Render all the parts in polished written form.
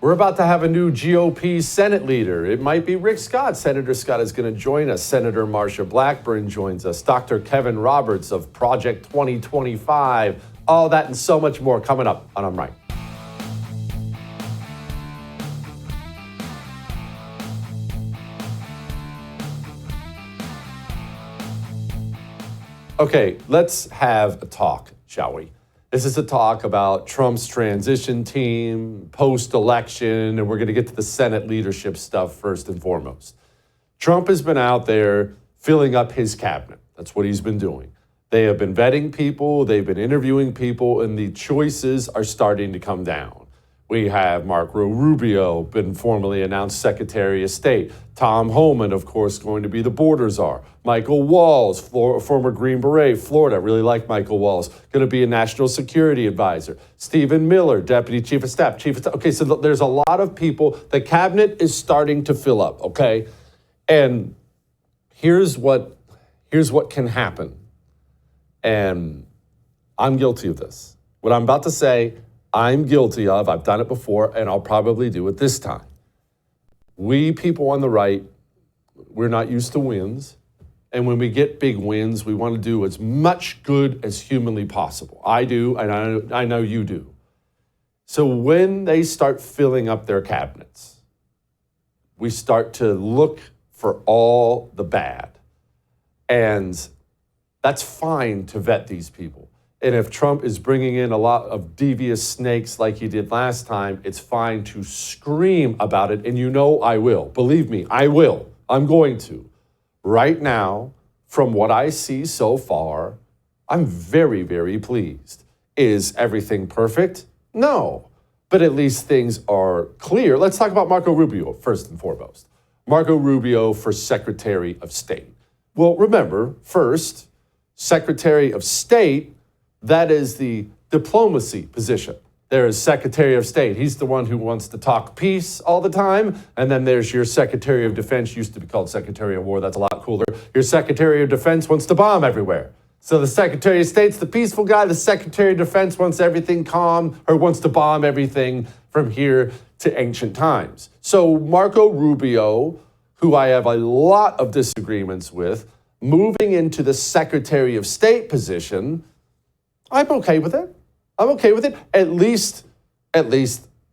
We're about to have a new GOP Senate leader. It might be Rick Scott. Senator Scott is going to join us. Senator Marsha Blackburn joins us. Dr. Kevin Roberts of Project 2025. All that and so much more coming up on I'm Right. Okay, let's have a talk, shall we? This is a talk about Trump's transition team, post-election, and we're going to get to the Senate leadership stuff first and foremost. Trump has been out there filling up his cabinet. That's what he's been doing. They have been vetting people, they've been interviewing people, and the choices are starting to come down. We have Marco Rubio, been formally announced Secretary of State. Tom Homan, of course, going to be the border czar. Michael Walz, former Green Beret, Florida. Really like Michael Walz. Going to be a national security advisor. Stephen Miller, Deputy Chief of Staff. Okay, so there's a lot of people. The cabinet is starting to fill up, okay? And here's what can happen. And I'm guilty of this. What I'm about to say, I'm guilty of. I've done it before, and I'll probably do it this time. We people on the right, we're not used to wins. And when we get big wins, we want to do as much good as humanly possible. I do, and I know you do. So when they start filling up their cabinets, we start to look for all the bad. And that's fine to vet these people. And if Trump is bringing in a lot of devious snakes like he did last time, it's fine to scream about it. And you know I will. Believe me, I will. I'm going to. Right now, from what I see so far, I'm very, very pleased. Is everything perfect? No. But at least things are clear. Let's talk about Marco Rubio first and foremost. Marco Rubio for Secretary of State. Well, remember, first, Secretary of State, that is the diplomacy position. There is Secretary of State. He's the one who wants to talk peace all the time. And then there's your Secretary of Defense, used to be called Secretary of War. That's a lot cooler. Your Secretary of Defense wants to bomb everywhere. So the Secretary of State's the peaceful guy. The Secretary of Defense wants everything calm, or wants to bomb everything from here to ancient times. So Marco Rubio, who I have a lot of disagreements with, moving into the Secretary of State position, I'm okay with it. I'm okay with it. At least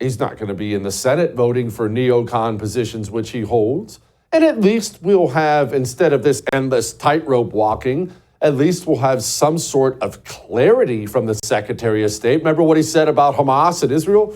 he's not going to be in the Senate voting for neocon positions, which he holds. And at least we'll have, instead of this endless tightrope walking, at least we'll have some sort of clarity from the Secretary of State. Remember what he said about Hamas and Israel?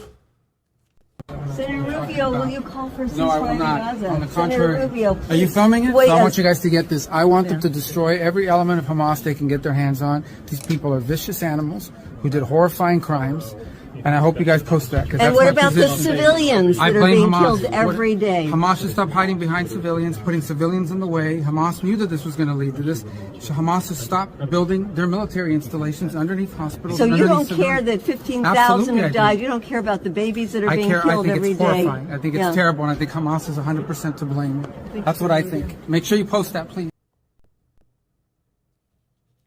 Senator Rubio, will you call for ceasefire? No, I will not. Gaza? On the contrary. Rubio, are you filming it? Wait, so I want you guys to get this. I want them to destroy every element of Hamas they can get their hands on. These people are vicious animals who did horrifying crimes. And I hope you guys post that. And what about the civilians that are being killed every day? Hamas should stop hiding behind civilians, putting civilians in the way. Hamas knew that this was going to lead to this. So Hamas has stopped building their military installations underneath hospitals. So you don't care that 15,000 have died? You don't care about the babies that are being killed every day? I think it's horrifying. I think it's terrible, and I think Hamas is 100% to blame. That's what I think. Make sure you post that, please.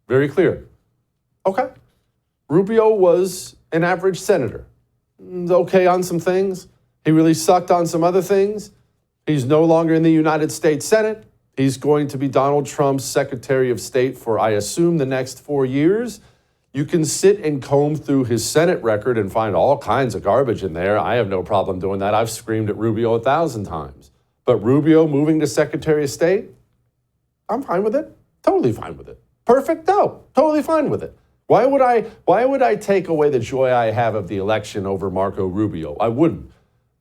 Very clear. Okay. Rubio was an average senator. Okay on some things. He really sucked on some other things. He's no longer in the United States Senate. He's going to be Donald Trump's Secretary of State for, I assume, the next 4 years. You can sit and comb through his Senate record and find all kinds of garbage in there. I have no problem doing that. I've screamed at Rubio 1,000 times. But Rubio moving to Secretary of State, I'm fine with it. Totally fine with it. Perfect? No, totally fine with it. Why would I take away the joy I have of the election over Marco Rubio? I wouldn't.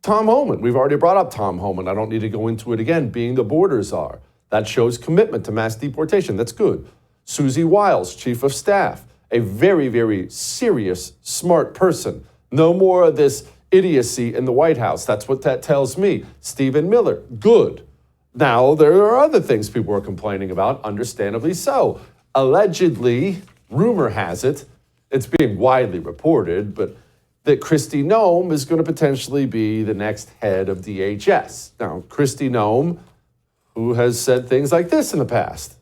Tom Homan, we've already brought up Tom Homan. I don't need to go into it again, being the border czar. That shows commitment to mass deportation. That's good. Susie Wiles, Chief of Staff, a very, very serious, smart person. No more of this idiocy in the White House. That's what that tells me. Stephen Miller, good. Now, there are other things people are complaining about, understandably so. Allegedly, rumor has it, it's being widely reported, but that Kristi Noem is going to potentially be the next head of DHS. Now, Kristi Noem, who has said things like this in the past.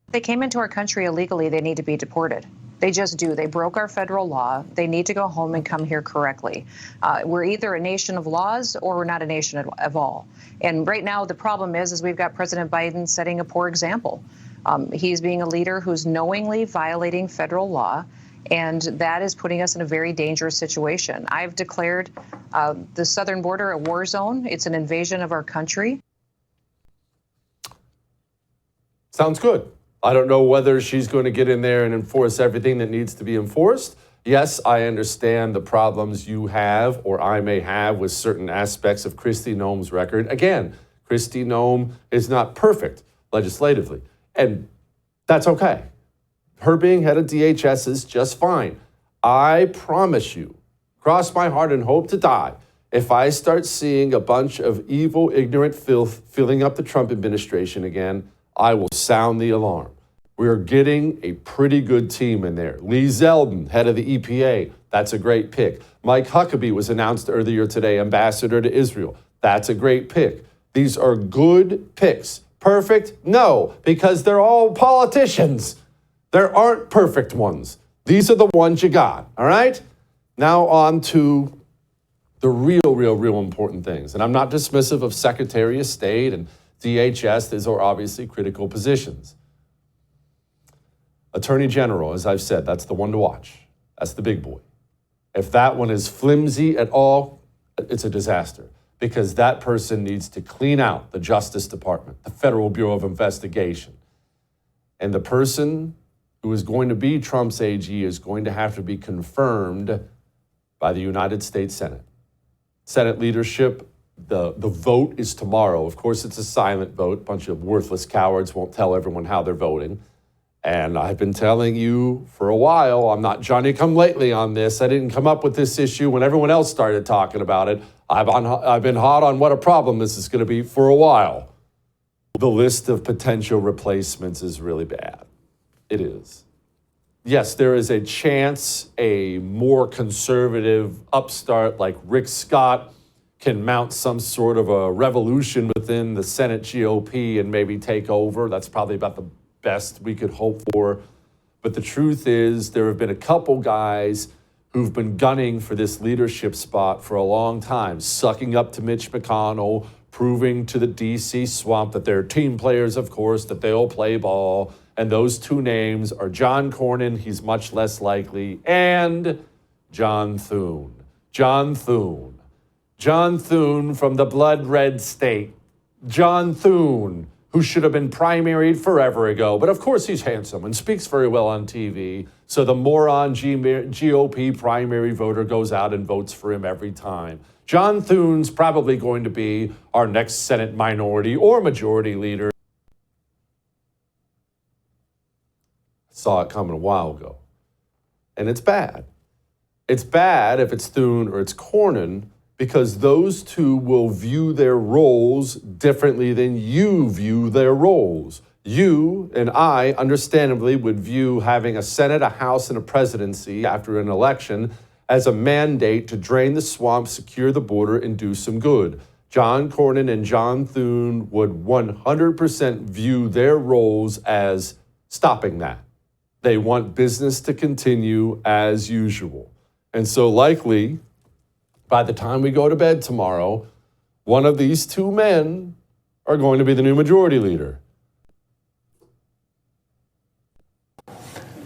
They came into our country illegally, they need to be deported. They just do. They broke our federal law. They need to go home and come here correctly. We're either a nation of laws or we're not a nation of all. And right now, the problem is we've got President Biden setting a poor example. He's being a leader who's knowingly violating federal law, and that is putting us in a very dangerous situation. I've declared the southern border a war zone. It's an invasion of our country. Sounds good. I don't know whether she's going to get in there and enforce everything that needs to be enforced. Yes, I understand the problems you have or I may have with certain aspects of Kristi Noem's record. Again, Kristi Noem is not perfect legislatively, and that's okay. Her being head of DHS is just fine. I promise you, cross my heart and hope to die, if I start seeing a bunch of evil, ignorant filth filling up the Trump administration again, I will sound the alarm. We're getting a pretty good team in there. Lee Zeldin, head of the EPA, that's a great pick. Mike Huckabee was announced earlier today, ambassador to Israel. That's a great pick. These are good picks. Perfect? No, because they're all politicians. There aren't perfect ones. These are the ones you got, all right? Now on to the real important things. And I'm not dismissive of Secretary of State and DHS. These are obviously critical positions. Attorney General, as I've said, that's the one to watch. That's the big boy. If that one is flimsy at all, it's a disaster, because that person needs to clean out the Justice Department, the Federal Bureau of Investigation. And the person who is going to be Trump's AG is going to have to be confirmed by the United States Senate. Senate leadership, the vote is tomorrow. Of course, it's a silent vote. A bunch of worthless cowards won't tell everyone how they're voting. And I've been telling you for a while, I'm not Johnny-come-lately on this. I didn't come up with this issue when everyone else started talking about it. I've been hot on what a problem this is going to be for a while. The list of potential replacements is really bad. It is. Yes, there is a chance a more conservative upstart like Rick Scott can mount some sort of a revolution within the Senate GOP and maybe take over. That's probably about the best we could hope for. But the truth is, there have been a couple guys who've been gunning for this leadership spot for a long time, sucking up to Mitch McConnell, proving to the DC swamp that they're team players, of course, that they'll play ball. And those two names are John Cornyn, he's much less likely, and John Thune. John Thune. John Thune from the blood red state. John Thune, who should have been primaried forever ago. But of course he's handsome and speaks very well on TV. So the moron GOP primary voter goes out and votes for him every time. John Thune's probably going to be our next Senate minority or majority leader. Saw it coming a while ago. And it's bad. It's bad if it's Thune or it's Cornyn, because those two will view their roles differently than you view their roles. You and I, understandably, would view having a Senate, a House, and a presidency after an election as a mandate to drain the swamp, secure the border, and do some good. John Cornyn and John Thune would 100% view their roles as stopping that. They want business to continue as usual. And so likely, by the time we go to bed tomorrow, one of these two men are going to be the new majority leader.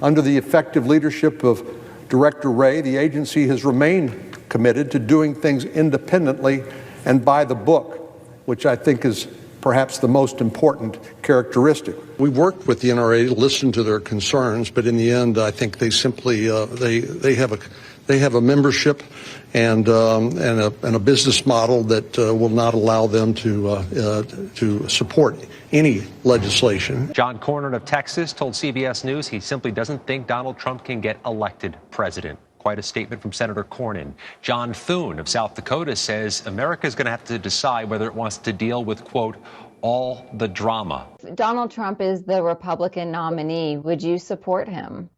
Under the effective leadership of Director Wray, the agency has remained committed to doing things independently and by the book, which I think is perhaps the most important characteristic. We worked with the NRA to listen to their concerns, but in the end, I think they simply they have a membership and a business model that will not allow them to support any legislation. John Cornyn of Texas told CBS News he simply doesn't think Donald Trump can get elected president. Quite a statement from Senator Cornyn. John Thune of South Dakota says America is going to have to decide whether it wants to deal with, quote, all the drama. Donald Trump is the Republican nominee. Would you support him?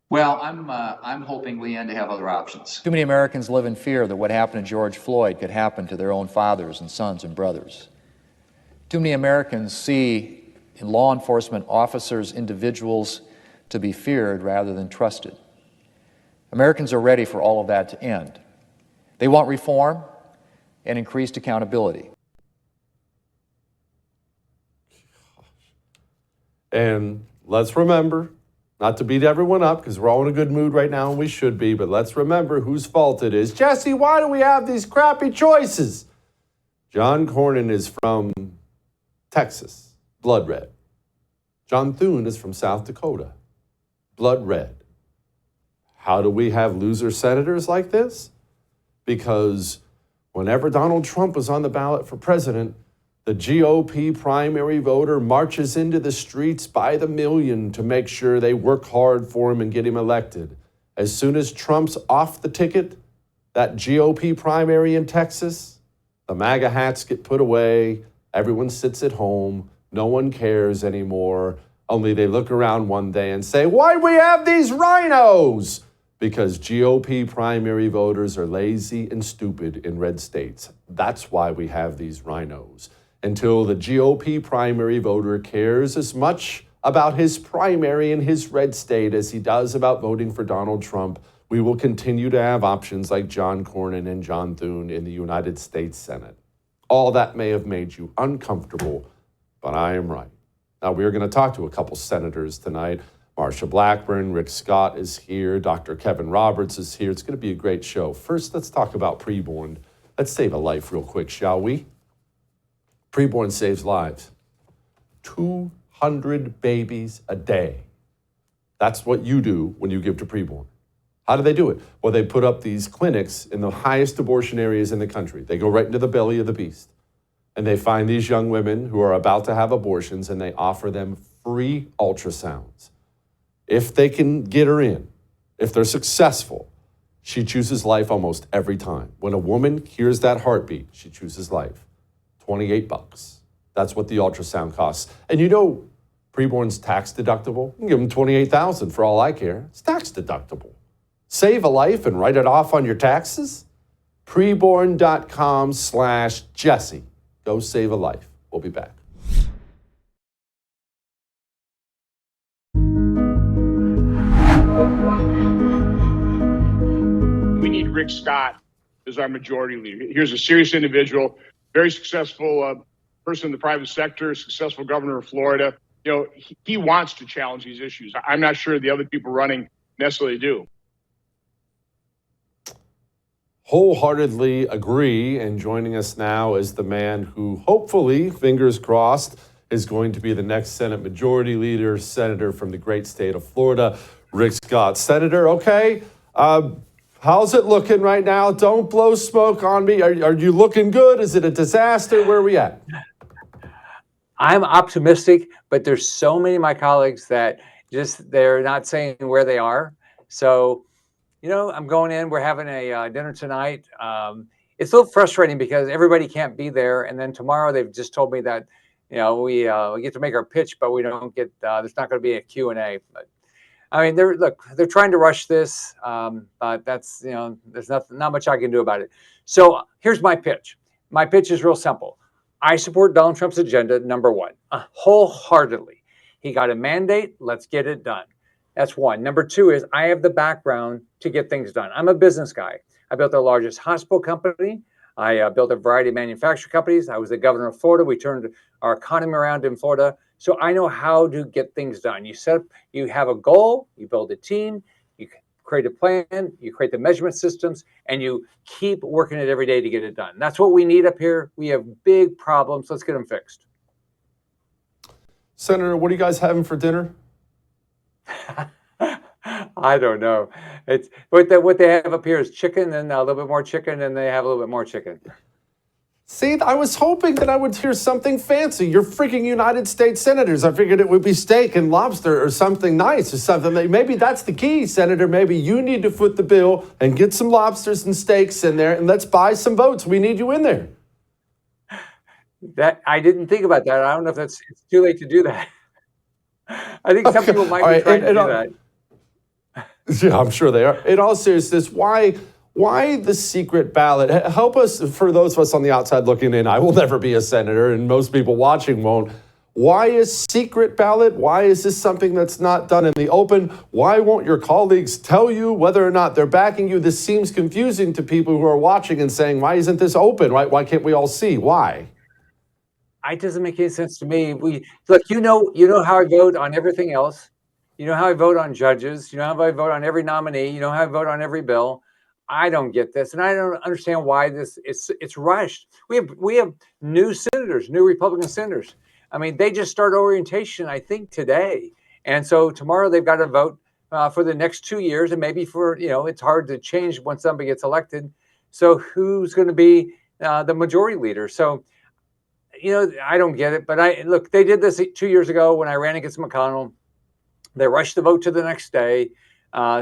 Well, I'm hoping, Leanne, to have other options. Too many Americans live in fear that what happened to George Floyd could happen to their own fathers and sons and brothers. Too many Americans see in law enforcement officers individuals to be feared rather than trusted. Americans are ready for all of that to end. They want reform and increased accountability. And let's remember, not to beat everyone up, because we're all in a good mood right now, and we should be, but let's remember whose fault it is. Jesse, why do we have these crappy choices? John Cornyn is from Texas, blood red. John Thune is from South Dakota, blood red. How do we have loser senators like this? Because whenever Donald Trump was on the ballot for president, the GOP primary voter marches into the streets by the million to make sure they work hard for him and get him elected. As soon as Trump's off the ticket, that GOP primary in Texas, the MAGA hats get put away, everyone sits at home, no one cares anymore, only they look around one day and say, why do we have these rhinos? Because GOP primary voters are lazy and stupid in red states. That's why we have these rhinos. Until the GOP primary voter cares as much about his primary in his red state as he does about voting for Donald Trump, we will continue to have options like John Cornyn and John Thune in the United States Senate. All that may have made you uncomfortable, but I am right. Now, we're going to talk to a couple senators tonight. Marsha Blackburn, Rick Scott is here, Dr. Kevin Roberts is here. It's going to be a great show. First, let's talk about preborn. Let's save a life real quick, shall we? Preborn saves lives. 200 babies a day. That's what you do when you give to preborn. How do they do it? Well, they put up these clinics in the highest abortion areas in the country. They go right into the belly of the beast. And they find these young women who are about to have abortions, and they offer them free ultrasounds. If they can get her in, if they're successful, she chooses life almost every time. When a woman hears that heartbeat, she chooses life. $28. That's what the ultrasound costs. And you know, preborn's tax deductible. You can give them $28,000 for all I care. It's tax deductible. Save a life and write it off on your taxes? Preborn.com/Jesse. Go save a life. We'll be back. We need Rick Scott as our majority leader. Here's a serious individual, very successful person in the private sector, successful governor of Florida. You know, he wants to challenge these issues. I'm not sure the other people running necessarily do. Wholeheartedly agree, and joining us now is the man who hopefully, fingers crossed, is going to be the next Senate Majority Leader, Senator from the great state of Florida, Rick Scott. Senator, okay, how's it looking right now? Don't blow smoke on me. Are you looking good? Is it a disaster? Where are we at? I'm optimistic, but there's so many of my colleagues that they're not saying where they are. So, you know, I'm going in, we're having a dinner tonight. It's a little frustrating because everybody can't be there. And then tomorrow they've just told me that, you know, we get to make our pitch, but we don't get, there's not going to be a Q&A. But I mean, they're trying to rush this, but that's, you know, there's not much I can do about it. So here's my pitch. My pitch is real simple. I support Donald Trump's agenda, number one, wholeheartedly. He got a mandate. Let's get it done. That's one. Number two is I have the background to get things done. I'm a business guy. I built the largest hospital company. I built a variety of manufacturing companies. I was the governor of Florida. We turned our economy around in Florida. So I know how to get things done. You have a goal, you build a team, you create a plan, you create the measurement systems, and you keep working it every day to get it done. That's what we need up here. We have big problems. Let's get them fixed. Senator, what are you guys having for dinner? I don't know. It's what they have up here is chicken, and a little bit more chicken, and they have a little bit more chicken. See, I was hoping that I would hear something fancy. You're freaking United States senators. I figured it would be steak and lobster or something nice or something. Maybe that's the key, Senator. Maybe you need to foot the bill and get some lobsters and steaks in there, and let's buy some votes. We need you in there. That I didn't think about that. I don't know if it's too late to do that. I think some people might be trying to do that. Yeah, I'm sure they are. In all seriousness, why the secret ballot? Help us, for those of us on the outside looking in. I will never be a senator, and most people watching won't. Why is secret ballot? Why is this something that's not done in the open? Why won't your colleagues tell you whether or not they're backing you? This seems confusing to people who are watching and saying, why isn't this open? Right? Why can't we all see? Why? It doesn't make any sense to me. Look, you know how I vote on everything else. You know how I vote on judges. You know how I vote on every nominee. You know how I vote on every bill. I don't get this, and I don't understand why it's rushed. We have new senators, new Republican senators. I mean, they just start orientation, I think, today, and so tomorrow they've got to vote for the next 2 years, and maybe for it's hard to change when somebody gets elected. So who's going to be the majority leader? So I don't get it. But look, they did this 2 years ago when I ran against McConnell. They rushed the vote to the next day.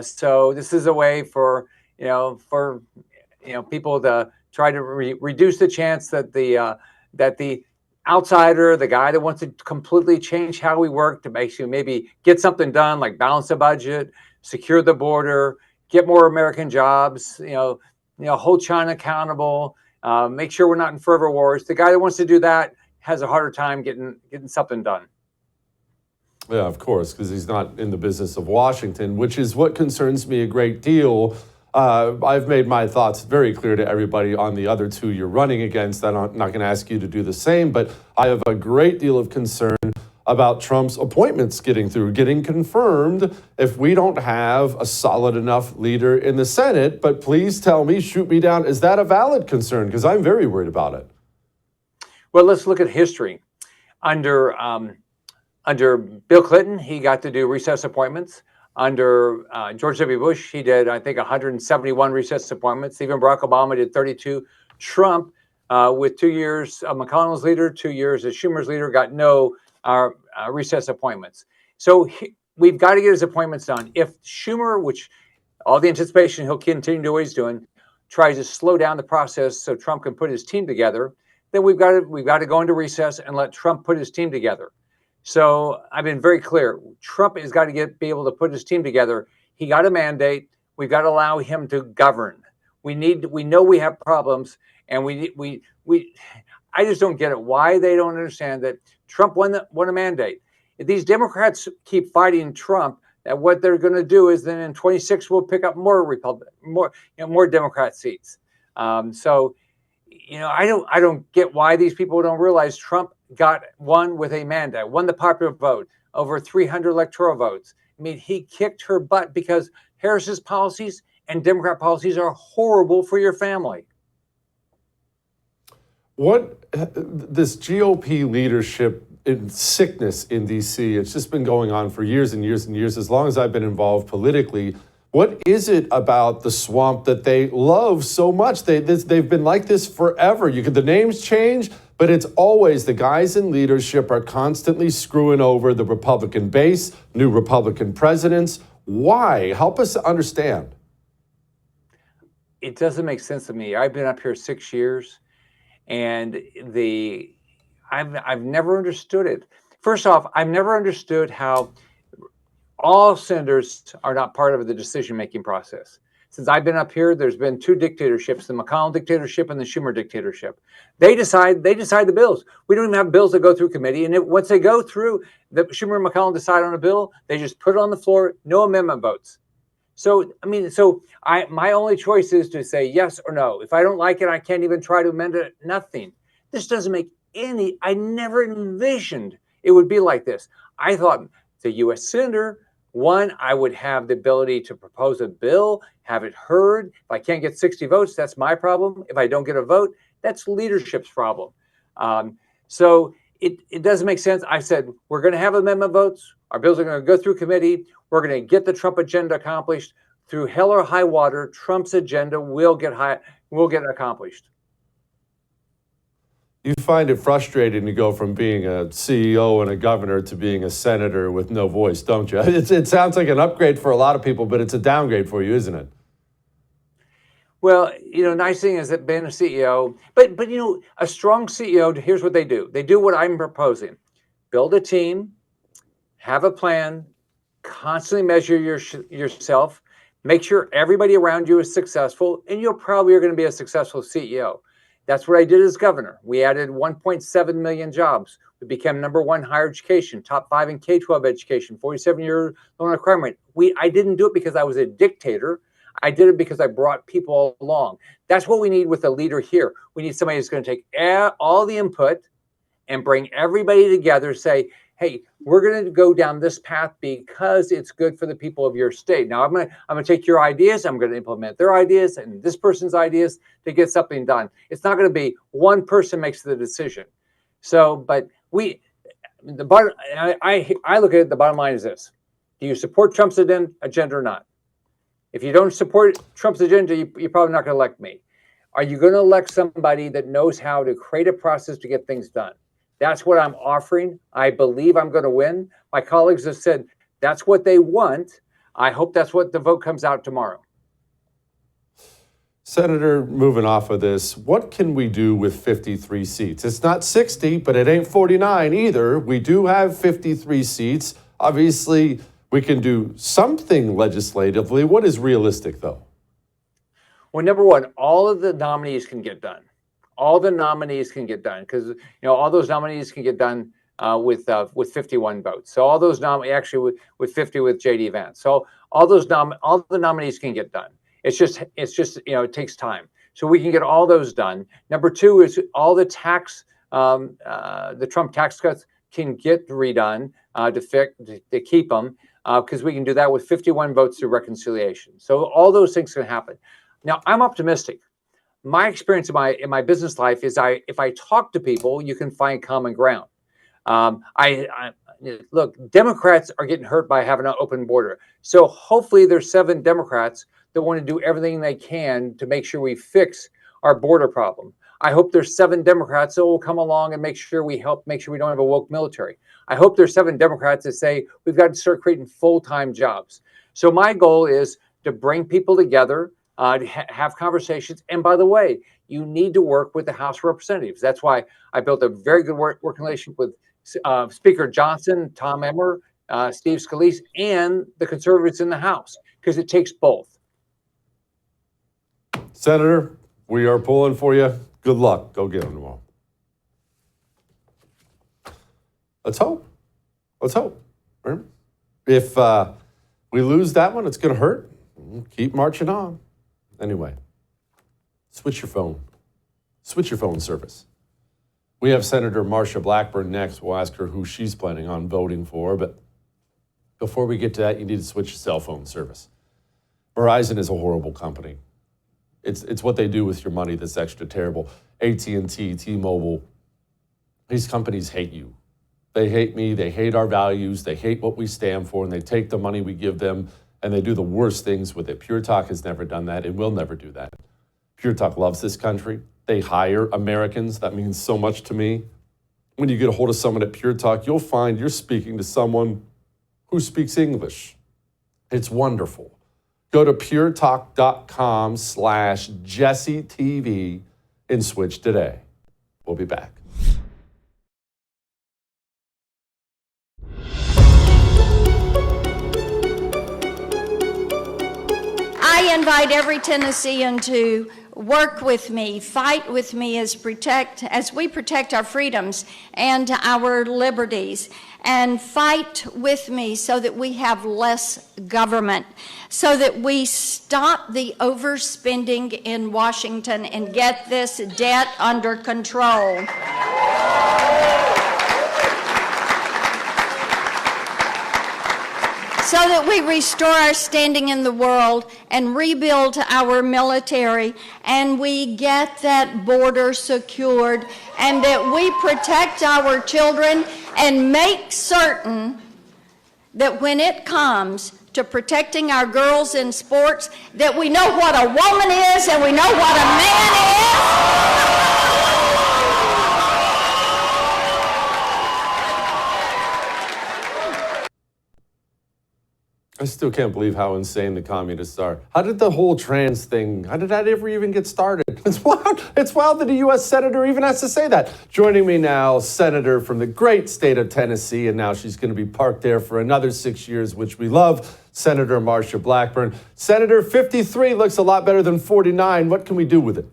So this is a way for people to try to reduce the chance that the outsider, the guy that wants to completely change how we work to maybe get something done, like balance the budget, secure the border, get more American jobs, hold China accountable, make sure we're not in forever wars. The guy that wants to do that has a harder time getting something done. Yeah, of course, because he's not in the business of Washington, which is what concerns me a great deal. I've made my thoughts very clear to everybody on the other two you're running against. I'm not going to ask you to do the same, but I have a great deal of concern about Trump's appointments getting confirmed if we don't have a solid enough leader in the Senate. But please tell me, shoot me down, is that a valid concern? Because I'm very worried about it. Well, let's look at history. Under Bill Clinton, he got to do recess appointments. Under George W. Bush, he did, I think, 171 recess appointments. Even Barack Obama did 32. Trump, with 2 years of McConnell's leader, 2 years as Schumer's leader, got no recess appointments. So we've got to get his appointments done. If Schumer, which all the anticipation he'll continue to do what he's doing, tries to slow down the process so Trump can put his team together, then we've got to go into recess and let Trump put his team together. So I've been very clear. Trump has got to be able to put his team together. He got a mandate. We've got to allow him to govern. We know we have problems, and I just don't get it. Why they don't understand that Trump won a mandate. If these Democrats keep fighting Trump, that what they're going to do is then in 26 we'll pick up more Democrat seats. So I don't get why these people don't realize Trump won with a mandate, won the popular vote, over 300 electoral votes. I mean, he kicked her butt because Harris's policies and Democrat policies are horrible for your family. This GOP leadership in sickness in D.C., it's just been going on for years and years and years, as long as I've been involved politically. What is it about the swamp that they love so much? They've been like this forever. The names change, but it's always the guys in leadership are constantly screwing over the Republican base, new Republican presidents. Why? Help us understand. It doesn't make sense to me. I've been up here 6 years, and I've never understood it. First off, I've never understood how all senators are not part of the decision-making process. Since I've been up here, there's been two dictatorships, the McConnell dictatorship and the Schumer dictatorship. They decide the bills. We don't even have bills that go through committee. And once they go through, the Schumer and McConnell decide on a bill, they just put it on the floor, no amendment votes. So, my only choice is to say yes or no. If I don't like it, I can't even try to amend it, nothing. This doesn't make I never envisioned it would be like this. I thought the U.S. Senator, one, I would have the ability to propose a bill, have it heard. If I can't get 60 votes, that's my problem. If I don't get a vote, that's leadership's problem. So it doesn't make sense. I said, we're going to have amendment votes. Our bills are going to go through committee. We're going to get the Trump agenda accomplished. Through hell or high water, Trump's agenda will get accomplished. You find it frustrating to go from being a CEO and a governor to being a senator with no voice, don't you? It sounds like an upgrade for a lot of people, but it's a downgrade for you, isn't it? Well, nice thing is that being a CEO, but a strong CEO, here's what they do. They do what I'm proposing. Build a team, have a plan, constantly measure yourself, make sure everybody around you is successful, and you probably are going to be a successful CEO. That's what I did as governor. We added 1.7 million jobs. We became #1 higher education, top 5 in K-12 education, 47-year loan requirement. I didn't do it because I was a dictator. I did it because I brought people along. That's what we need with a leader here. We need somebody who's going to take all the input and bring everybody together, say, hey, we're going to go down this path because it's good for the people of your state. Now, I'm going to take your ideas, I'm going to implement their ideas and this person's ideas to get something done. It's not going to be one person makes the decision. So, but I look at it, the bottom line is this. Do you support Trump's agenda or not? If you don't support Trump's agenda, you're probably not going to elect me. Are you going to elect somebody that knows how to create a process to get things done? That's what I'm offering. I believe I'm going to win. My colleagues have said that's what they want. I hope that's what the vote comes out tomorrow. Senator, moving off of this, what can we do with 53 seats? It's not 60, but it ain't 49 either. We do have 53 seats. Obviously, we can do something legislatively. What is realistic, though? Well, number one, all of the nominees can get done. All the nominees can get done because all those nominees can get done with 51 votes. So all those actually with 50 with J.D. Vance. So all the nominees can get done. It's just it takes time. So we can get all those done. Number two is all the the Trump tax cuts can get redone to keep them because we can do that with 51 votes through reconciliation. So all those things can happen. Now I'm optimistic. My experience in my business life is if I talk to people, you can find common ground. Look, Democrats are getting hurt by having an open border. So hopefully there's 7 Democrats that want to do everything they can to make sure we fix our border problem. I hope there's 7 Democrats that will come along and make sure we don't have a woke military. I hope there's 7 Democrats that say we've got to start creating full-time jobs. So my goal is to bring people together, to have conversations. And by the way, you need to work with the House of Representatives. That's why I built a very good working relationship with Speaker Johnson, Tom Emmer, Steve Scalise, and the conservatives in the House, because it takes both. Senator, we are pulling for you. Good luck. Go get them tomorrow. Let's hope. Let's hope. If we lose that one, it's going to hurt. Keep marching on. Anyway, switch your phone. Switch your phone service. We have Senator Marsha Blackburn next. We'll ask her who she's planning on voting for. But before we get to that, you need to switch your cell phone service. Verizon is a horrible company. It's what they do with your money that's extra terrible. AT&T, T-Mobile, these companies hate you. They hate me. They hate our values. They hate what we stand for, and they take the money we give them, and they do the worst things with it. PureTalk has never done that and will never do that. PureTalk loves this country. They hire Americans. That means so much to me. When you get a hold of someone at PureTalk, you'll find you're speaking to someone who speaks English. It's wonderful. Go to puretalk.com/JesseTV and switch today. We'll be back. I invite every Tennessean to work with me, fight with me as we protect our freedoms and our liberties, and fight with me so that we have less government, so that we stop the overspending in Washington and get this debt under control. So that we restore our standing in the world and rebuild our military, and we get that border secured, and that we protect our children and make certain that when it comes to protecting our girls in sports, that we know what a woman is and we know what a man is. I still can't believe how insane the communists are. How did the whole trans thing, how did that ever even get started? It's wild. It's wild that a U.S. Senator even has to say that. Joining me now, Senator from the great state of Tennessee, and now she's going to be parked there for another 6 years, which we love, Senator Marsha Blackburn. Senator, 53 looks a lot better than 49. What can we do with it?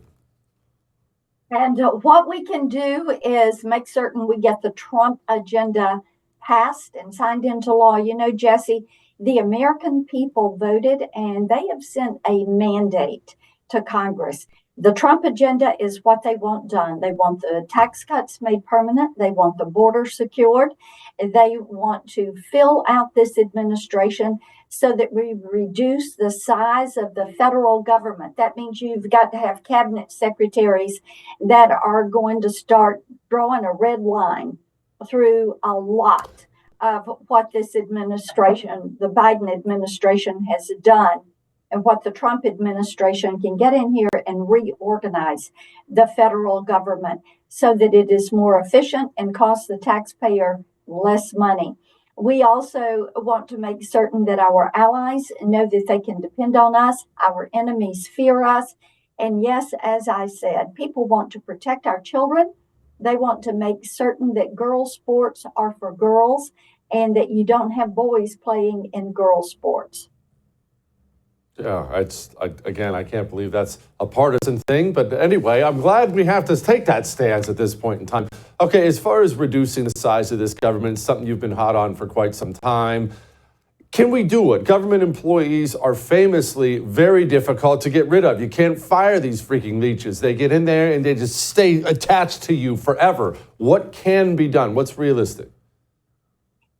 And what we can do is make certain we get the Trump agenda passed and signed into law. You know, Jesse, the American people voted and they have sent a mandate to Congress. The Trump agenda is what they want done. They want the tax cuts made permanent. They want the border secured. They want to fill out this administration so that we reduce the size of the federal government. That means you've got to have cabinet secretaries that are going to start drawing a red line through a lot of what this administration, the Biden administration, has done, and what the Trump administration can get in here and reorganize the federal government so that it is more efficient and costs the taxpayer less money. We also want to make certain that our allies know that they can depend on us, our enemies fear us. And yes, as I said, people want to protect our children. They want to make certain that girls' sports are for girls and that you don't have boys playing in girls' sports. Yeah, I can't believe that's a partisan thing. But anyway, I'm glad we have to take that stance at this point in time. Okay, as far as reducing the size of this government, something you've been hot on for quite some time. Can we do it? Government employees are famously very difficult to get rid of. You can't fire these freaking leeches. They get in there and they just stay attached to you forever. What can be done? What's realistic?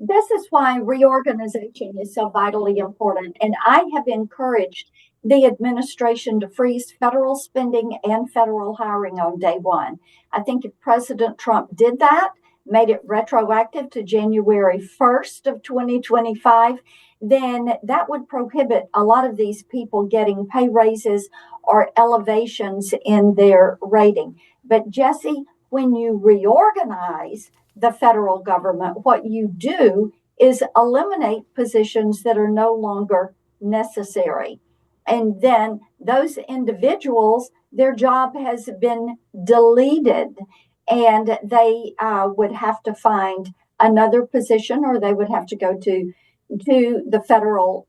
This is why reorganization is so vitally important. And I have encouraged the administration to freeze federal spending and federal hiring on day one. I think if President Trump did that, made it retroactive to January 1st of 2025, then that would prohibit a lot of these people getting pay raises or elevations in their rating. But Jesse, when you reorganize the federal government, what you do is eliminate positions that are no longer necessary. And then those individuals, their job has been deleted and they would have to find another position or they would have to go to the federal,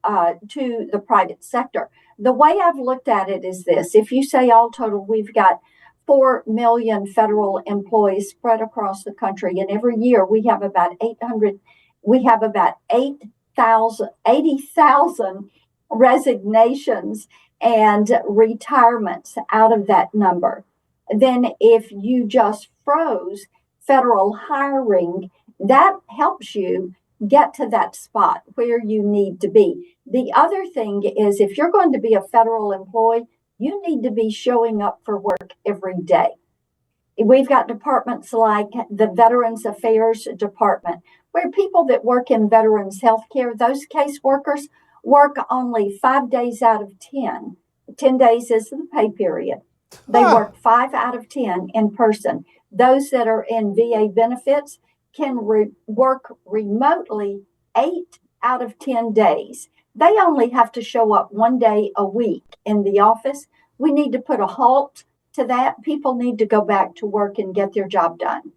to the private sector. The way I've looked at it is this. If you say all total, we've got 4 million federal employees spread across the country. And every year we have about 80,000 resignations and retirements out of that number. Then if you just froze federal hiring, that helps you get to that spot where you need to be. The other thing is if you're going to be a federal employee, you need to be showing up for work every day. We've got departments like the Veterans Affairs Department, where people that work in veterans healthcare, those caseworkers work only 5 days out of 10. 10 days is the pay period. They work 5 out of 10 in person. Those that are in VA benefits can work remotely 8 out of 10 days. They only have to show up 1 day a week in the office. We need to put a halt to that. People need to go back to work and get their job done.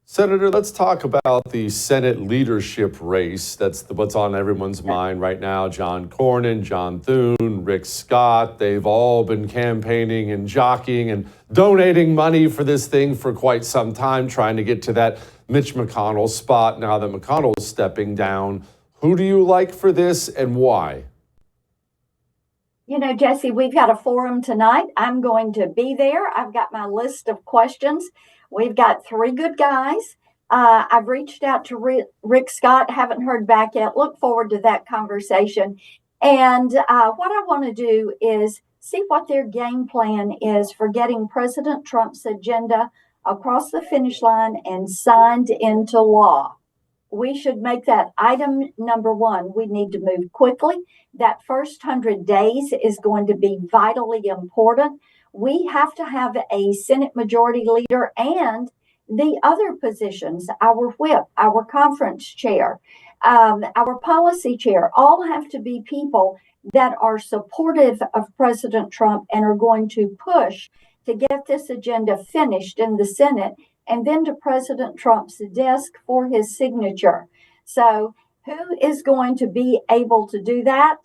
Senator, let's talk about the Senate leadership race. That's what's on everyone's mind right now. John Cornyn, John Thune, Rick Scott, they've all been campaigning and jockeying and donating money for this thing for quite some time, trying to get to that Mitch McConnell spot now that McConnell's stepping down. Who do you like for this and why? You know, Jesse, we've got a forum tonight. I'm going to be there. I've got my list of questions. We've got 3 good guys. I've reached out to Rick Scott, haven't heard back yet. Look forward to that conversation. And what I want to do is see what their game plan is for getting President Trump's agenda across the finish line and signed into law. We should make that item number 1. We need to move quickly. That first 100 days is going to be vitally important. We have to have a Senate Majority Leader and the other positions, our whip, our conference chair, our policy chair, all have to be people that are supportive of President Trump and are going to push to get this agenda finished in the Senate and then to President Trump's desk for his signature. So who is going to be able to do that?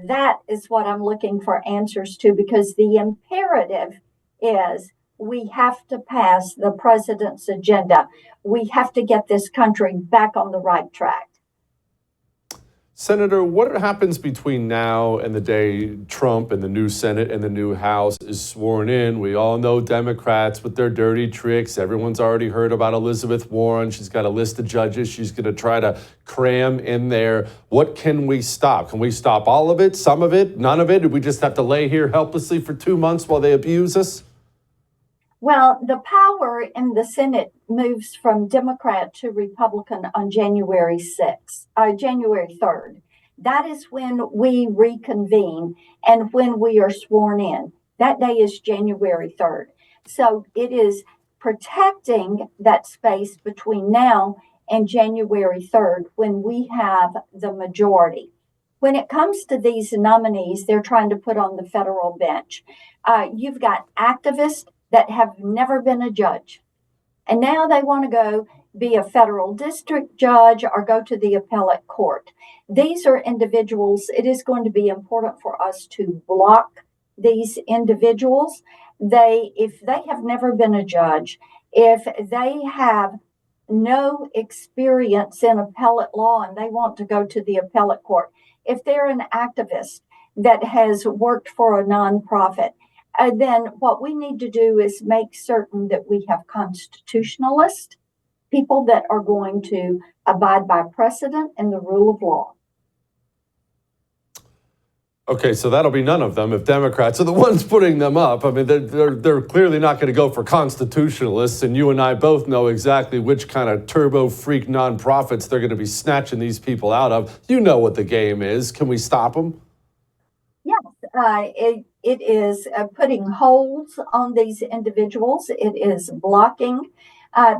That is what I'm looking for answers to, because the imperative is we have to pass the president's agenda. We have to get this country back on the right track. Senator, what happens between now and the day Trump and the new Senate and the new House is sworn in? We all know Democrats with their dirty tricks. Everyone's already heard about Elizabeth Warren. She's got a list of judges she's going to try to cram in there. What can we stop? Can we stop all of it, some of it, none of it? Do we just have to lay here helplessly for 2 months while they abuse us? Well, the power in the Senate moves from Democrat to Republican on January 3rd. That is when we reconvene and when we are sworn in. That day is January 3rd. So it is protecting that space between now and January 3rd when we have the majority. When it comes to these nominees they're trying to put on the federal bench, you've got activists that have never been a judge. And now they want to go be a federal district judge or go to the appellate court. These are individuals. It is going to be important for us to block these individuals. If they have never been a judge, if they have no experience in appellate law and they want to go to the appellate court, if they're an activist that has worked for a nonprofit, then what we need to do is make certain that we have constitutionalists, people that are going to abide by precedent and the rule of law. Okay, so that'll be none of them if Democrats are the ones putting them up. I mean, they're clearly not going to go for constitutionalists, and you and I both know exactly which kind of turbo freak nonprofits they're going to be snatching these people out of. You know what the game is. Can we stop them? Yes, it is putting holds on these individuals. It is blocking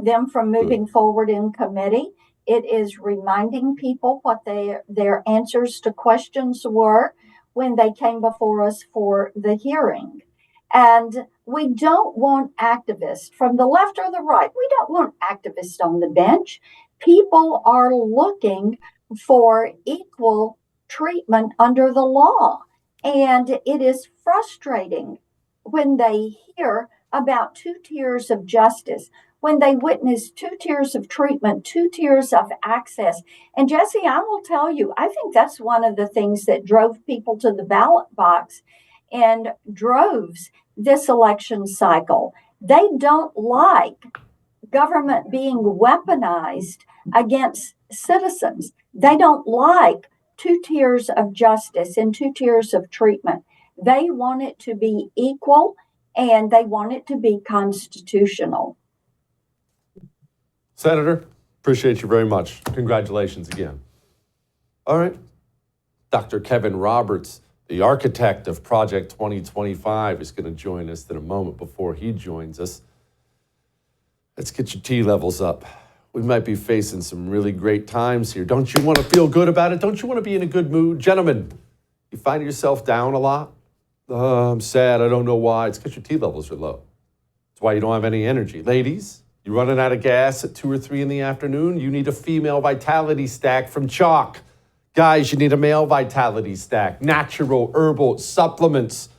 them from moving forward in committee. It is reminding people what their answers to questions were when they came before us for the hearing. And we don't want activists from the left or the right. We don't want activists on the bench. People are looking for equal treatment under the law. And it is frustrating when they hear about 2 tiers of justice, when they witness 2 tiers of treatment, 2 tiers of access. And Jesse, I will tell you, I think that's one of the things that drove people to the ballot box in droves this election cycle. They don't like government being weaponized against citizens. They don't like 2 tiers of justice and 2 tiers of treatment. They want it to be equal and they want it to be constitutional. Senator, appreciate you very much. Congratulations again. All right. Dr. Kevin Roberts, the architect of Project 2025, is going to join us in a moment. Before he joins us, let's get your T levels up. We might be facing some really great times here. Don't you want to feel good about it? Don't you want to be in a good mood? Gentlemen, you find yourself down a lot? I'm sad. I don't know why. It's because your T levels are low. That's why you don't have any energy. Ladies, you're running out of gas at 2 or 3 in the afternoon. You need a female vitality stack from Chalk. Guys, you need a male vitality stack. Natural herbal supplements.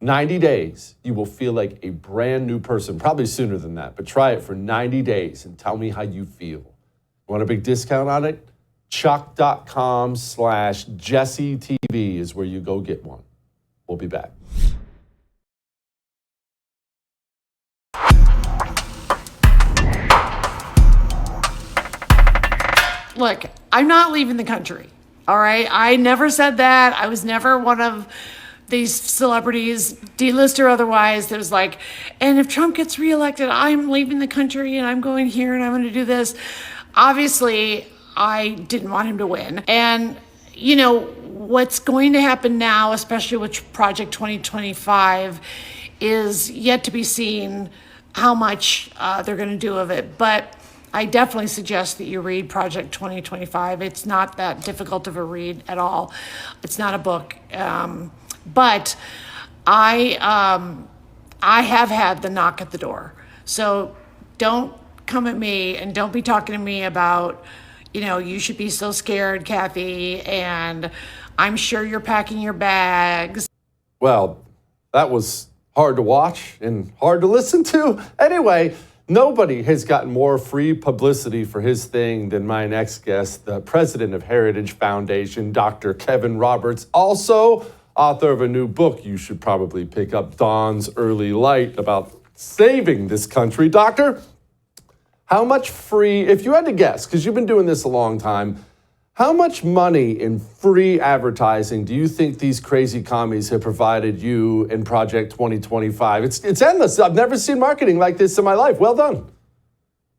90 days, you will feel like a brand new person, probably sooner than that, but try it for 90 days and tell me how you feel. Want a big discount on it? Chuck.com/JesseTV is where you go get one. We'll be back. Look, I'm not leaving the country, all right? I never said that. I was never one of these celebrities, D-list or otherwise, that was like, and if Trump gets reelected, I'm leaving the country and I'm going here and I'm going to do this. Obviously, I didn't want him to win. And, you know, what's going to happen now, especially with Project 2025, is yet to be seen how much they're going to do of it. But I definitely suggest that you read Project 2025. It's not that difficult of a read at all. It's not a book. But I have had the knock at the door. So don't come at me and don't be talking to me about, you know, you should be so scared, Kathy, and I'm sure you're packing your bags. Well, that was hard to watch and hard to listen to. Anyway, nobody has gotten more free publicity for his thing than my next guest, the president of Heritage Foundation, Dr. Kevin Roberts, also author of a new book you should probably pick up, Dawn's Early Light, about saving this country. Doctor, how much free, if you had to guess, because you've been doing this a long time, how much money in free advertising do you think these crazy commies have provided you in Project 2025? It's endless. I've never seen marketing like this in my life. Well done.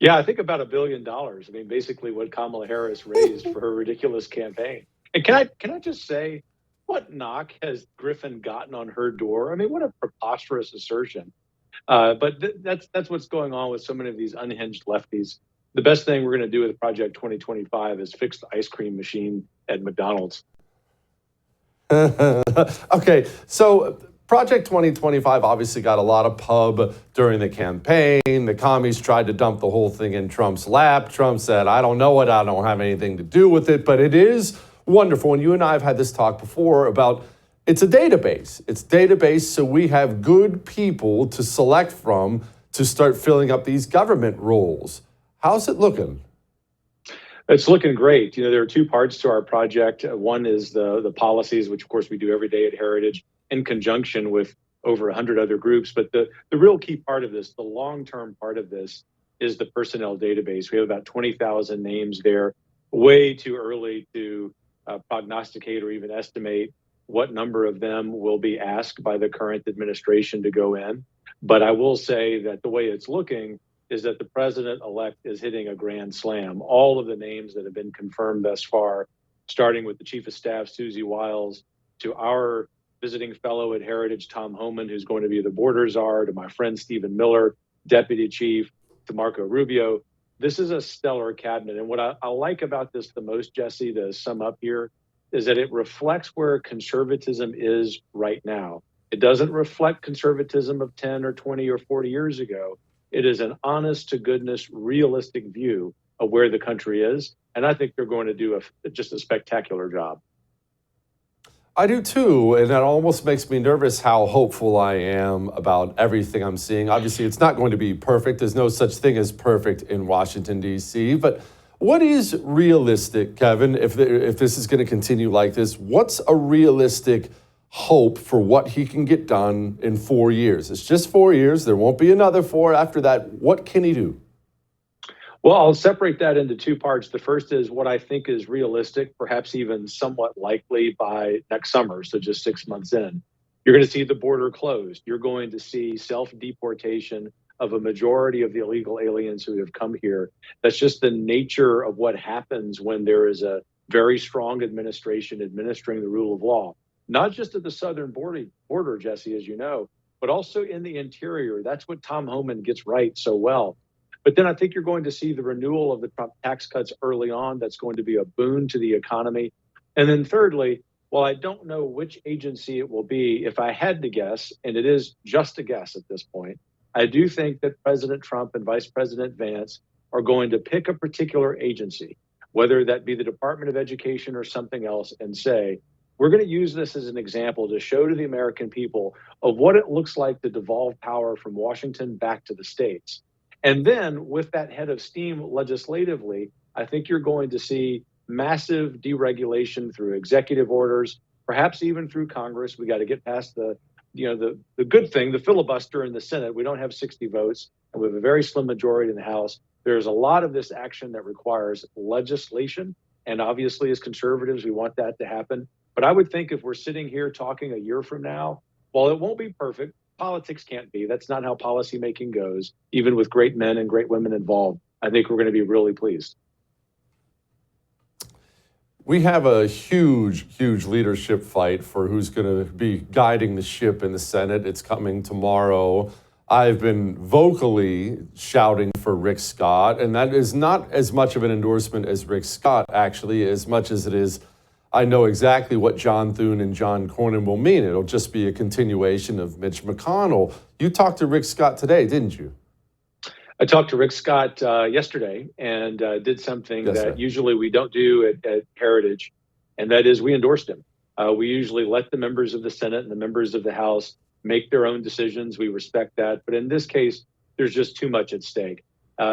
Yeah, I think about $1 billion. I mean, basically what Kamala Harris raised for her ridiculous campaign. And can I just say, what knock has Griffin gotten on her door? I mean, what a preposterous assertion. But that's what's going on with so many of these unhinged lefties. The best thing we're going to do with Project 2025 is fix the ice cream machine at McDonald's. Okay, so Project 2025 obviously got a lot of pub during the campaign. The commies tried to dump the whole thing in Trump's lap. Trump said, I don't know it. I don't have anything to do with it. But it is wonderful. And you and I have had this talk before about it's a database. It's database so we have good people to select from to start filling up these government roles. How's it looking? It's looking great. You know, there are two parts to our project. One is the policies, which of course we do every day at Heritage in conjunction with over 100 other groups. But the real key part of this, the long-term part of this, is the personnel database. We have about 20,000 names there. Way too early to prognosticate or even estimate what number of them will be asked by the current administration to go in. But I will say that the way it's looking is that the president-elect is hitting a grand slam. All of the names that have been confirmed thus far, starting with the chief of staff, Susie Wiles, to our visiting fellow at Heritage, Tom Homan, who's going to be the border czar, to my friend Stephen Miller, deputy chief, to Marco Rubio. This is a stellar cabinet. And what I like about this the most, Jesse, to sum up here, is that it reflects where conservatism is right now. It doesn't reflect conservatism of 10 or 20 or 40 years ago. It is an honest to goodness, realistic view of where the country is. And I think they're going to do just a spectacular job. I do too. And that almost makes me nervous how hopeful I am about everything I'm seeing. Obviously, it's not going to be perfect. There's no such thing as perfect in Washington, D.C. But what is realistic, Kevin, if this is going to continue like this? What's a realistic hope for what he can get done in 4 years? It's just 4 years. There won't be another 4 after that. What can he do? Well, I'll separate that into two parts. The first is what I think is realistic, perhaps even somewhat likely by next summer, so just 6 months in. You're going to see the border closed. You're going to see self-deportation of a majority of the illegal aliens who have come here. That's just the nature of what happens when there is a very strong administration administering the rule of law. Not just at the southern border, Jesse, as you know, but also in the interior. That's what Tom Homan gets right so well. But then I think you're going to see the renewal of the Trump tax cuts early on. That's going to be a boon to the economy. And then thirdly, while I don't know which agency it will be, if I had to guess, and it is just a guess at this point, I do think that President Trump and Vice President Vance are going to pick a particular agency, whether that be the Department of Education or something else, and say, we're going to use this as an example to show to the American people of what it looks like to devolve power from Washington back to the states. And then with that head of steam legislatively, I think you're going to see massive deregulation through executive orders, perhaps even through Congress. We got to get past the good thing, the filibuster in the Senate. We don't have 60 votes, and we have a very slim majority in the House. There's a lot of this action that requires legislation. And obviously, as conservatives, we want that to happen. But I would think if we're sitting here talking a year from now, while it won't be perfect, politics can't be. That's not how policymaking goes, even with great men and great women involved. I think we're going to be really pleased. We have a huge leadership fight for who's going to be guiding the ship in the Senate. It's coming tomorrow. I've been vocally shouting for Rick Scott, and that is not as much of an endorsement as Rick Scott, actually, as much as it is I know exactly what John Thune and John Cornyn will mean. It'll just be a continuation of Mitch McConnell. You talked to Rick Scott today, didn't you? I talked to Rick Scott yesterday and did something that usually we don't do at Heritage, and that is we endorsed him. We usually let the members of the Senate and the members of the House make their own decisions. We respect that. But in this case, there's just too much at stake.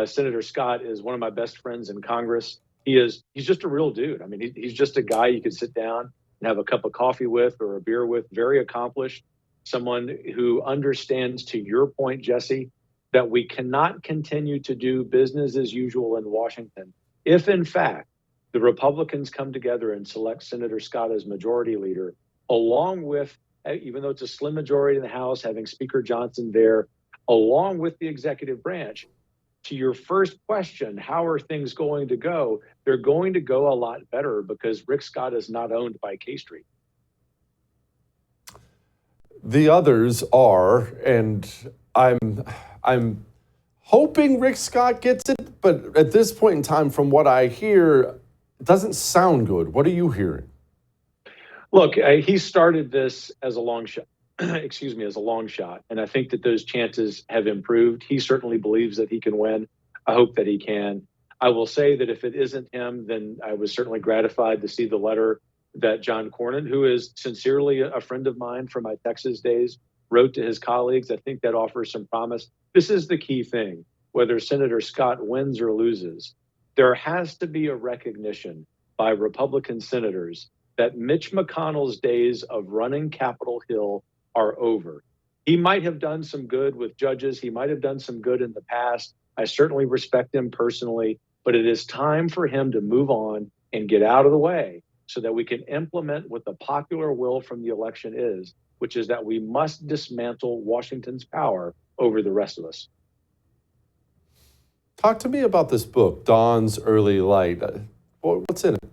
Senator Scott is one of my best friends in Congress. He's just a real dude. I mean, he's just a guy you could sit down and have a cup of coffee with or a beer with, very accomplished, someone who understands, to your point, Jesse, that we cannot continue to do business as usual in Washington if, in fact, the Republicans come together and select Senator Scott as majority leader, along with, even though it's a slim majority in the House, having Speaker Johnson there, along with the executive branch. To your first question, how are things going to go? They're going to go a lot better because Rick Scott is not owned by K Street. The others are, and I'm hoping Rick Scott gets it, but at this point in time, from what I hear, it doesn't sound good. What are you hearing? Look, he started this as a long shot. As a long shot. And I think that those chances have improved. He certainly believes that he can win. I hope that he can. I will say that if it isn't him, then I was certainly gratified to see the letter that John Cornyn, who is sincerely a friend of mine from my Texas days, wrote to his colleagues. I think that offers some promise. This is the key thing. Whether Senator Scott wins or loses, there has to be a recognition by Republican senators that Mitch McConnell's days of running Capitol Hill are over. He might have done some good with judges. He might have done some good in the past. I certainly respect him personally, but it is time for him to move on and get out of the way so that we can implement what the popular will from the election is, which is that we must dismantle Washington's power over the rest of us. Talk to me about this book, Dawn's Early Light. What's in it?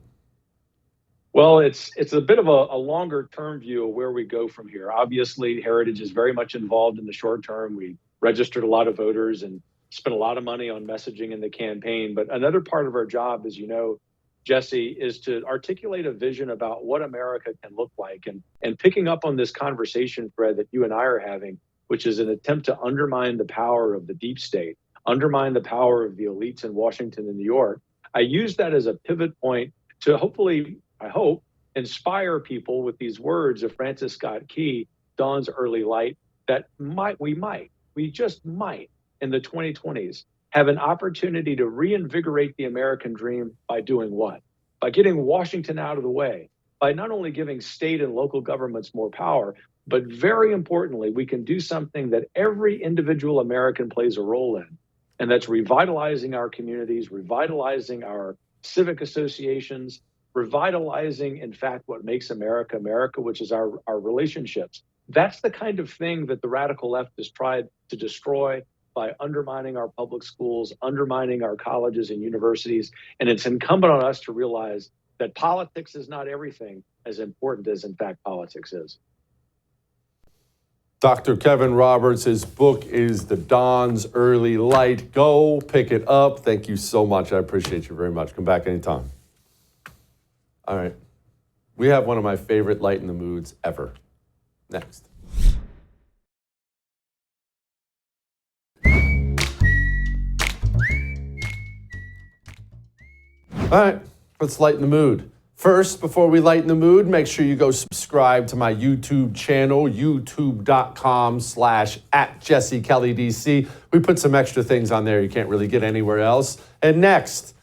Well, it's a bit of a longer term view of where we go from here. Obviously, Heritage is very much involved in the short term. We registered a lot of voters and spent a lot of money on messaging in the campaign. But another part of our job, as you know, Jesse, is to articulate a vision about what America can look like. And picking up on this conversation thread that you and I are having, which is an attempt to undermine the power of the deep state, undermine the power of the elites in Washington and New York. I use that as a pivot point to hopefully, I hope, inspire people with these words of Francis Scott Key, Dawn's Early Light, that we just might, in the 2020s, have an opportunity to reinvigorate the American dream by doing what? By getting Washington out of the way, by not only giving state and local governments more power, but very importantly, we can do something that every individual American plays a role in, and that's revitalizing our communities, revitalizing our civic associations, revitalizing, in fact, what makes America America, which is our relationships. That's the kind of thing that the radical left has tried to destroy by undermining our public schools, undermining our colleges and universities. And it's incumbent on us to realize that politics is not everything, as important as, in fact, politics is. Dr. Kevin Roberts, his book is The Dawn's Early Light. Go pick it up. Thank you so much. I appreciate you very much. Come back anytime. All right. We have one of my favorite Lighten the Moods ever. Next. All right, let's lighten the mood. First, before we lighten the mood, make sure you go subscribe to my YouTube channel, youtube.com/@JesseKellyDC. We put some extra things on there you can't really get anywhere else. And next,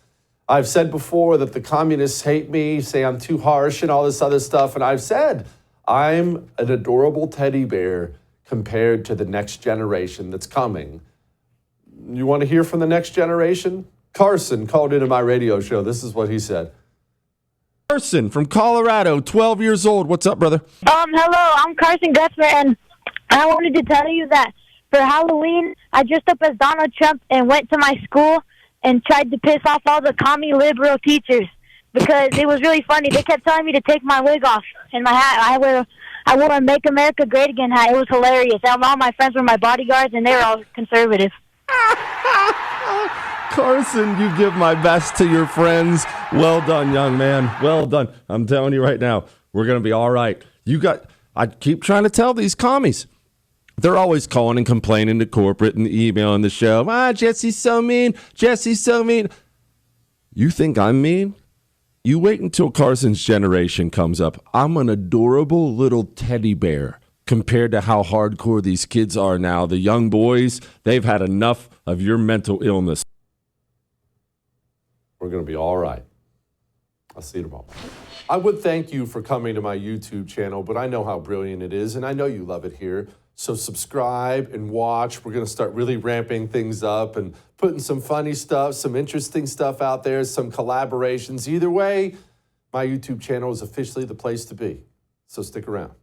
I've said before that the communists hate me, say I'm too harsh and all this other stuff. And I've said I'm an adorable teddy bear compared to the next generation that's coming. You want to hear from the next generation? Carson called into my radio show. This is what he said. Carson from Colorado, 12 years old. What's up, brother? Hello, I'm Carson Gutzler, and I wanted to tell you that for Halloween, I dressed up as Donald Trump and went to my school and tried to piss off all the commie liberal teachers because it was really funny. They kept telling me to take my wig off and my hat. I wore a Make America Great Again hat. It was hilarious. All my friends were my bodyguards, and they were all conservative. Carson, you give my best to your friends. Well done, young man. Well done. I'm telling you right now, we're going to be all right. I keep trying to tell these commies. They're always calling and complaining to corporate and emailing the show. Jesse's so mean. Jesse's so mean. You think I'm mean? You wait until Carson's generation comes up. I'm an adorable little teddy bear compared to how hardcore these kids are now. The young boys, they've had enough of your mental illness. We're going to be all right. I'll see you tomorrow. I would thank you for coming to my YouTube channel, but I know how brilliant it is, and I know you love it here. So subscribe and watch. We're going to start really ramping things up and putting some funny stuff, some interesting stuff out there, some collaborations. Either way, my YouTube channel is officially the place to be. So stick around.